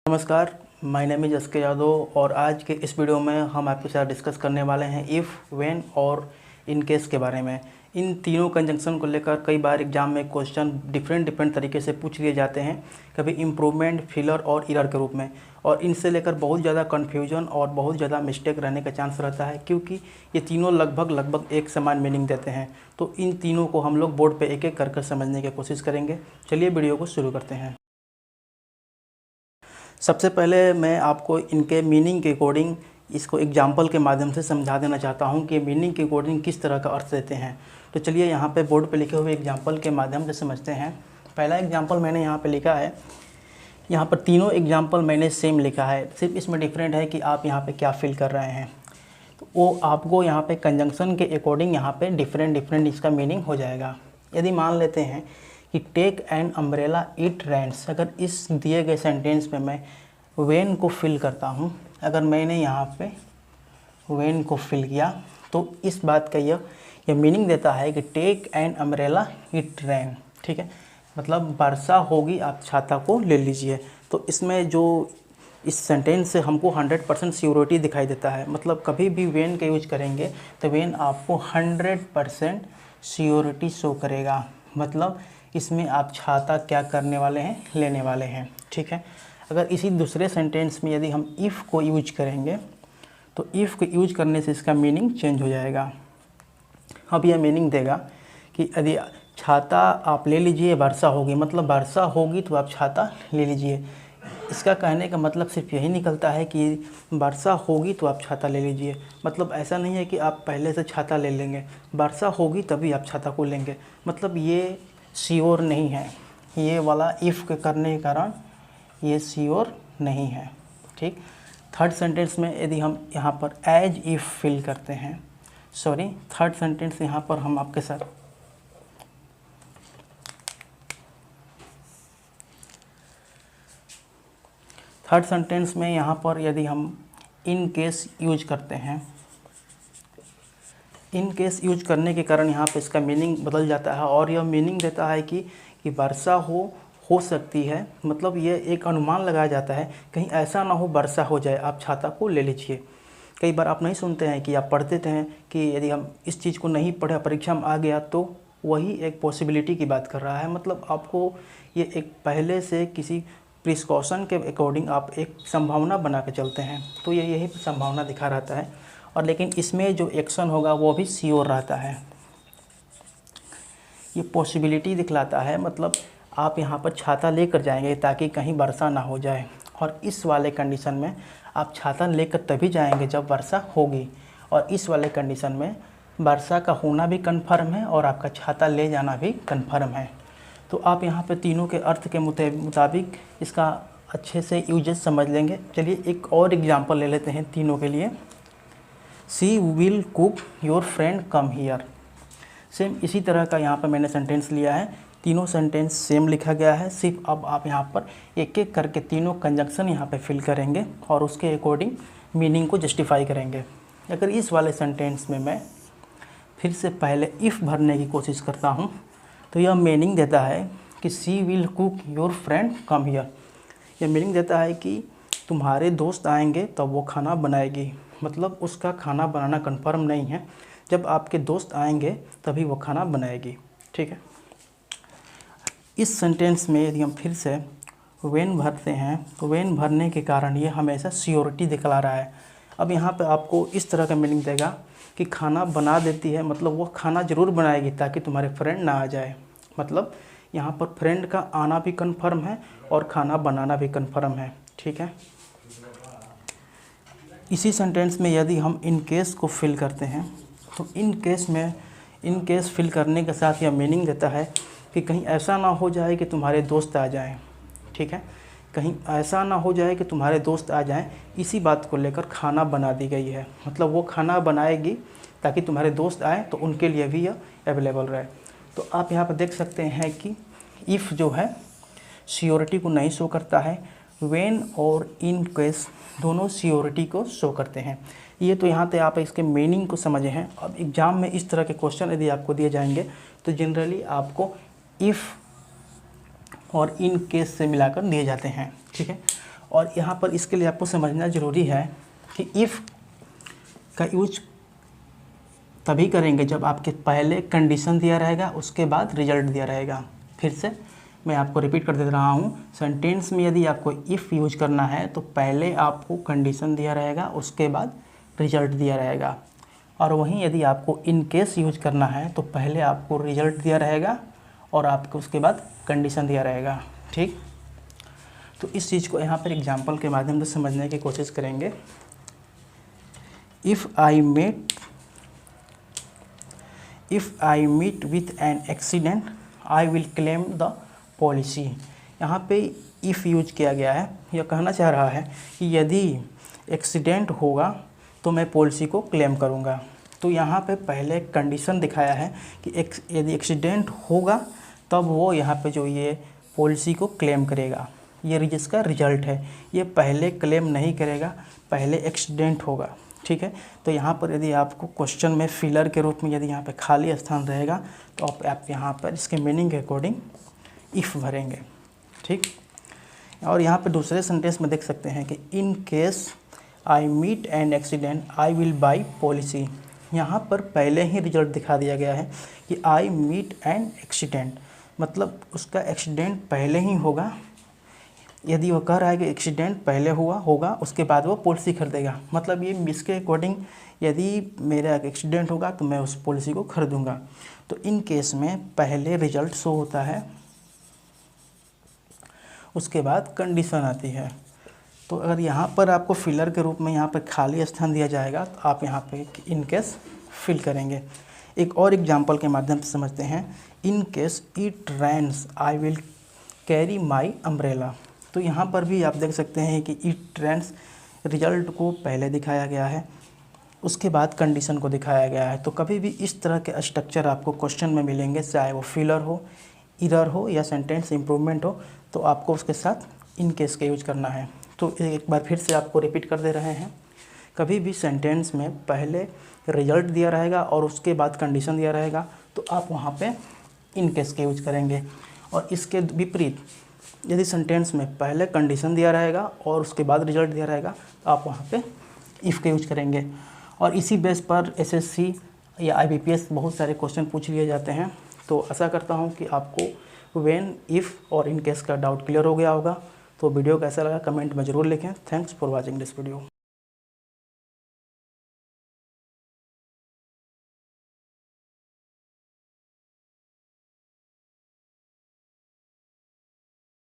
नमस्कार, my name is S के यादव और आज के इस वीडियो में हम आपके साथ डिस्कस करने वाले हैं इफ़, व्हेन और इन केस के बारे में। इन तीनों कंजंक्शन को लेकर कई बार एग्जाम में क्वेश्चन डिफरेंट तरीके से पूछ लिए जाते हैं, कभी इम्प्रूवमेंट, फिलर और एरर के रूप में। और इनसे लेकर बहुत ज़्यादा कन्फ्यूजन और बहुत ज़्यादा मिस्टेक रहने का चांस रहता है, क्योंकि ये तीनों लगभग एक समान मीनिंग देते हैं। तो इन तीनों को हम लोग बोर्ड पर एक एक कर समझने की कोशिश करेंगे। चलिए वीडियो को शुरू करते हैं। सबसे पहले मैं आपको इनके मीनिंग के अकॉर्डिंग इसको एग्जाम्पल के माध्यम से समझा देना चाहता हूं कि मीनिंग के अकॉर्डिंग किस तरह का अर्थ देते हैं। तो चलिए यहां पे बोर्ड पे लिखे हुए एग्जाम्पल के माध्यम से समझते हैं। पहला एग्जाम्पल मैंने यहां पे लिखा है, यहां पर तीनों एग्जाम्पल मैंने सेम लिखा है, सिर्फ इसमें डिफरेंट है कि आप यहाँ पर क्या फिल कर रहे हैं। तो वो आपको यहाँ पर कंजंक्शन के अकॉर्डिंग यहाँ पर डिफरेंट इसका मीनिंग हो जाएगा। यदि मान लेते हैं कि take an umbrella it rains, अगर इस दिए गए सेंटेंस में मैं वेन को फिल करता हूँ, अगर मैंने यहाँ पे वेन को फिल किया तो इस बात का यह मीनिंग देता है कि take an umbrella it rain. ठीक है, मतलब वर्षा होगी, आप छाता को ले लीजिए। तो इसमें जो इस सेंटेंस से हमको 100% श्योरिटी दिखाई देता है। मतलब कभी भी वेन का यूज करेंगे तो वेन आपको 100% श्योरिटी शो करेगा। मतलब इसमें आप छाता क्या करने वाले हैं, लेने वाले हैं। ठीक है, अगर इसी दूसरे सेंटेंस में यदि हम इफ़ को यूज करेंगे तो इफ़ को यूज करने से इसका मीनिंग चेंज हो जाएगा। अब यह मीनिंग देगा कि यदि छाता आप ले लीजिए, वर्षा होगी, मतलब वर्षा होगी तो आप छाता ले लीजिए। इसका कहने का मतलब सिर्फ यही निकलता है कि वर्षा होगी तो आप छाता ले लीजिए। मतलब ऐसा नहीं है कि आप पहले से छाता ले लेंगे, वर्षा होगी तभी आप छाता को लेंगे। मतलब ये श्योर नहीं है, ये वाला इफ़ के करने के कारण ये श्योर नहीं है। ठीक, थर्ड सेंटेंस में यदि हम यहाँ पर एज इफ़ फिल करते हैं, सॉरी थर्ड सेंटेंस यहाँ पर हम आपके साथ थर्ड सेंटेंस में यहाँ पर यदि हम इन केस यूज करते हैं, इन केस यूज करने के कारण यहाँ पे इसका मीनिंग बदल जाता है और यह मीनिंग देता है कि वर्षा हो सकती है। मतलब ये एक अनुमान लगाया जाता है, कहीं ऐसा ना हो वर्षा हो जाए, आप छाता को ले लीजिए। कई बार आप नहीं सुनते हैं कि आप पढ़ते हैं कि यदि हम इस चीज़ को नहीं पढ़े, परीक्षा में आ गया, तो वही एक पॉसिबिलिटी की बात कर रहा है। मतलब आपको ये एक पहले से किसी प्रिकॉशन के अकॉर्डिंग आप एक संभावना बना के चलते हैं, तो ये यही संभावना दिखा रहता है। और लेकिन इसमें जो एक्शन होगा वो भी श्योर रहता है, ये पॉसिबिलिटी दिखलाता है। मतलब आप यहाँ पर छाता लेकर जाएंगे ताकि कहीं वर्षा ना हो जाए, और इस वाले कंडीशन में आप छाता लेकर तभी जाएंगे जब वर्षा होगी, और इस वाले कंडीशन में वर्षा का होना भी कन्फर्म है और आपका छाता ले जाना भी कन्फर्म है। तो आप यहाँ पे तीनों के अर्थ के मुताबिक इसका अच्छे से यूजेस समझ लेंगे। चलिए एक और एग्जाम्पल ले लेते हैं तीनों के लिए। She will cook your friend come here. Same इसी तरह का यहाँ पर मैंने सेंटेंस लिया है, तीनों सेंटेंस सेम लिखा गया है। सिर्फ अब आप यहाँ पर एक एक करके तीनों कंजंक्शन यहाँ पे फिल करेंगे और उसके अकॉर्डिंग मीनिंग को जस्टिफाई करेंगे। अगर इस वाले सेंटेंस में मैं फिर से पहले इफ़ भरने की कोशिश करता हूँ तो यह मीनिंग देता है कि she will cook your friend come here. यह मीनिंग देता है कि तुम्हारे दोस्त आएंगे तब वो खाना बनाएगी। मतलब उसका खाना बनाना कन्फर्म नहीं है, जब आपके दोस्त आएंगे तभी वो खाना बनाएगी। ठीक है, इस सेंटेंस में यदि हम फिर से वेन भरते हैं तो वेन भरने के कारण ये हमेशा श्योरिटी दिखला रहा है। अब यहाँ पे आपको इस तरह का मीनिंग देगा कि खाना बना देती है, मतलब वो खाना ज़रूर बनाएगी ताकि तुम्हारे फ्रेंड ना आ जाए। मतलब यहाँ पर फ्रेंड का आना भी कन्फर्म है और खाना बनाना भी कन्फर्म है। ठीक है, इसी सेंटेंस में यदि हम इन केस को फिल करते हैं तो इन केस फिल करने के साथ यह मीनिंग देता है कि कहीं ऐसा ना हो जाए कि तुम्हारे दोस्त आ जाएं। ठीक है, कहीं ऐसा ना हो जाए कि तुम्हारे दोस्त आ जाएं, इसी बात को लेकर खाना बना दी गई है। मतलब वो खाना बनाएगी ताकि तुम्हारे दोस्त आए तो उनके लिए भी यह अवेलेबल रहे। तो आप यहाँ पर देख सकते हैं कि इफ़ जो है श्योरिटी को नहीं शो करता है, व्हेन और इन केस दोनों श्योरिटी को शो करते हैं। ये तो यहाँ पे आप इसके मीनिंग को समझे हैं। अब एग्ज़ाम में इस तरह के क्वेश्चन यदि आपको दिए जाएंगे तो जनरली आपको इफ़ और इन केस से मिलाकर दिए जाते हैं। ठीक है, और यहाँ पर इसके लिए आपको समझना ज़रूरी है कि इफ़ का यूज तभी करेंगे जब आपके पहले कंडीशन दिया रहेगा, उसके बाद रिजल्ट दिया रहेगा। फिर से मैं आपको रिपीट कर दे रहा हूँ, सेंटेंस में यदि आपको इफ़ यूज करना है तो पहले आपको कंडीशन दिया रहेगा, उसके बाद रिजल्ट दिया रहेगा। और वहीं यदि आपको इन केस यूज करना है तो पहले आपको रिजल्ट दिया रहेगा और आपको उसके बाद कंडीशन दिया रहेगा। ठीक, तो इस चीज़ को यहाँ पर एग्जाम्पल के माध्यम से समझने की कोशिश करेंगे। If I meet with an accident I will claim the policy. यहाँ पे इफ़ यूज किया गया है, यह कहना चाह रहा है कि यदि एक्सीडेंट होगा तो मैं पॉलिसी को क्लेम करूँगा। तो यहाँ पे पहले कंडीशन दिखाया है कि यदि एक्सीडेंट होगा तब वो यहाँ पे जो ये पॉलिसी को क्लेम करेगा। ये जिसका रिजल्ट है, ये पहले क्लेम नहीं करेगा, पहले एक्सीडेंट होगा। ठीक है, तो यहाँ पर यदि आपको क्वेश्चन में फिलर के रूप में यदि यहाँ पे खाली स्थान रहेगा तो आप यहाँ पर इसके मीनिंग के अकॉर्डिंग इफ़ भरेंगे। ठीक, और यहाँ पे दूसरे सेंटेंस में देख सकते हैं कि in case I meet an accident I will buy policy. यहाँ पर पहले ही रिजल्ट दिखा दिया गया है कि आई मीट एन एक्सीडेंट, मतलब उसका एक्सीडेंट पहले ही होगा। यदि वो कह रहा है कि एक्सीडेंट पहले होगा उसके बाद वो पॉलिसी खरीदेगा, मतलब ये इसके अकॉर्डिंग यदि मेरा एक्सीडेंट होगा तो मैं उस पॉलिसी को खरीदूंगा। तो इन केस में पहले रिजल्ट शो होता है, उसके बाद कंडीशन आती है। तो अगर यहाँ पर आपको फिलर के रूप में यहाँ पर खाली स्थान दिया जाएगा तो आप यहाँ पे इन केस फिल करेंगे। एक और एग्जांपल के माध्यम से समझते हैं। In case it rains I will carry my umbrella. तो यहाँ पर भी आप देख सकते हैं कि इट रेन्स रिजल्ट को पहले दिखाया गया है, उसके बाद कंडीशन को दिखाया गया है। तो कभी भी इस तरह के स्ट्रक्चर आपको क्वेश्चन में मिलेंगे, चाहे वो फिलर हो, इरर हो या सेंटेंस इम्प्रूवमेंट हो, तो आपको उसके साथ इन केस का यूज करना है। तो एक बार फिर से आपको रिपीट कर दे रहे हैं, कभी भी सेंटेंस में पहले रिजल्ट दिया रहेगा और उसके बाद कंडीशन दिया रहेगा तो आप वहाँ पे इन केस का यूज करेंगे। और इसके विपरीत यदि सेंटेंस में पहले कंडीशन दिया रहेगा और उसके बाद रिजल्ट दिया रहेगा तो आप वहाँ पे इफ़ का यूज करेंगे। और इसी बेस पर एसएससी या IBPS बहुत सारे क्वेश्चन पूछ लिए जाते हैं। तो आशा करता हूँ कि आपको व्हेन, इफ़ और इन केस का डाउट क्लियर हो गया होगा। तो वीडियो कैसा लगा कमेंट में ज़रूर लिखें। Thanks for watching this video.